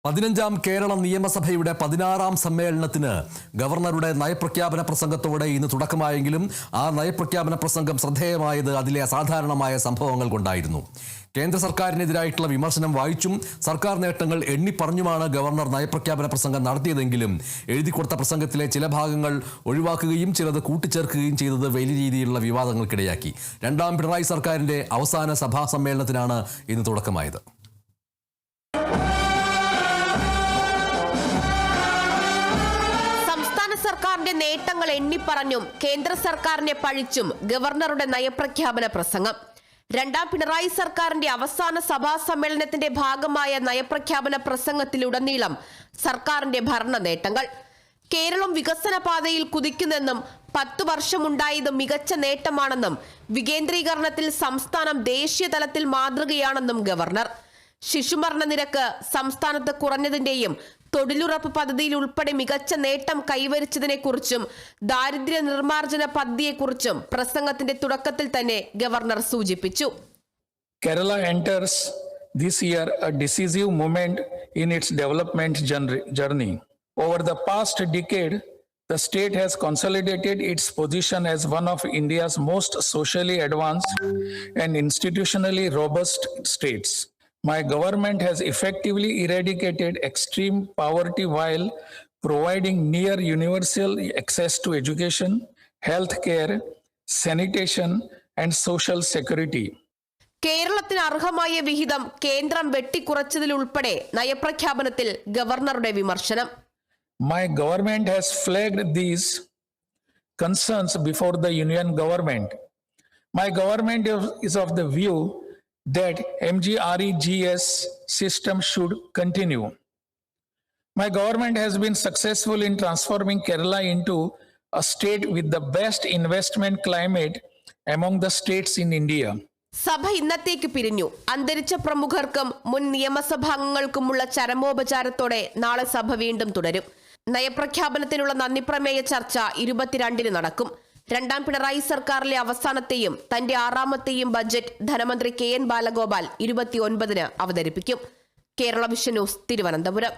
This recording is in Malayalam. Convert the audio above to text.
15ാം കേരള നിയമസഭയുടെ 16ാം സമ്മേളനത്തിന് ഗവർണറുടെ നയപ്രഖ്യാപന പ്രസംഗത്തോടെ ഇന്ന് തുടക്കമായെങ്കിലും ആ നയപ്രഖ്യാപന പ്രസംഗം ശ്രദ്ധേയമായത് അതിലെ അസാധാരണമായ സംഭവങ്ങൾ കൊണ്ടായിരുന്നു. കേന്ദ്ര സർക്കാരിനെതിരായിട്ടുള്ള വിമർശനം വായിച്ചും സർക്കാർ നേട്ടങ്ങൾ എണ്ണിപ്പറഞ്ഞുമാണ് ഗവർണർ നയപ്രഖ്യാപന പ്രസംഗം നടത്തിയതെങ്കിലും എഴുതിക്കൊടുത്ത പ്രസംഗത്തിലെ ചില ഭാഗങ്ങൾ ഒഴിവാക്കുകയും ചിലത് കൂട്ടിച്ചേർക്കുകയും ചെയ്തത് വലിയ രീതിയിലുള്ള വിവാദങ്ങൾക്കിടയാക്കി. രണ്ടാം പിണറായി സർക്കാരിന്റെ അവസാന സഭാ സമ്മേളനത്തിനാണ് ഇന്ന് തുടക്കമായത്. സർക്കാരിന്റെ നേട്ടങ്ങൾ എണ്ണിപ്പറഞ്ഞും കേന്ദ്ര സർക്കാരിനെ പഴിച്ചും ഗവർണറുടെ നയപ്രഖ്യാപന പ്രസംഗം. രണ്ടാം പിണറായി സർക്കാരിന്റെ അവസാന സഭാ സമ്മേളനത്തിന്റെ ഭാഗമായ നയപ്രഖ്യാപന പ്രസംഗത്തിലുടനീളം സർക്കാരിന്റെ ഭരണ നേട്ടങ്ങൾ. കേരളം വികസന പാതയിൽ കുതിക്കുന്നെന്നും 10 വർഷമുണ്ടായത് മികച്ച നേട്ടമാണെന്നും വികേന്ദ്രീകരണത്തിൽ സംസ്ഥാനം ദേശീയ തലത്തിൽ മാതൃകയാണെന്നും ഗവർണർ. ശിശുമരണ നിരക്ക് സംസ്ഥാനത്ത് കുറഞ്ഞതിന്റെയും തൊഴിലുറപ്പ് പദ്ധതിയിൽ ഉൾപ്പെടെ മികച്ച നേട്ടം കൈവരിച്ചതിനെക്കുറിച്ചും ദാരിദ്ര്യ നിർമ്മാർജ്ജന പദ്ധതിയെക്കുറിച്ചും പ്രസംഗത്തിന്റെ തുടക്കത്തിൽ തന്നെ ഗവർണർ സൂചിപ്പിച്ചു. Kerala enters this year a decisive moment in its development journey. Over the past decade, the state has consolidated its position as one of India's most socially advanced and institutionally robust states. My government has effectively eradicated extreme poverty while providing near universal access to education, health care, sanitation, and social security. കേരളത്തിന് അർഹമായ വിഹിതം കേന്ദ്രം വെട്ടിക്കുറച്ചതിലുൾപ്പെടെ നയപ്രഖ്യാപനത്തിൽ ഗവർണറുടെ വിമർശനം. My government has flagged these concerns before the union government. My government is of the view that MGREGS system should continue. My government has been successful in transforming Kerala into a state with the best investment climate among the states in India. സഭ ഇന്നത്തേക്ക് പിരിഞ്ഞു. അന്തരിച്ച പ്രമുഖർക്കും മുൻ നിയമസഭാംഗങ്ങൾക്കുമുള്ള ചരമോപചാരത്തോടെ നാളെ സഭ വീണ്ടും തുടരും. നയപ്രഖ്യാപനത്തിനുള്ള നന്ദിപ്രമേയ ചർച്ച 22-ന് നടക്കും. രണ്ടാം പിണറായി സർക്കാരിലെ അവസാനത്തെയും തന്റെ 6ാമത്തെയും ബജറ്റ് ധനമന്ത്രി KN ബാലഗോപാൽ 29-ന് അവതരിപ്പിക്കും. Kerala vision news, Thiruvananthapuram.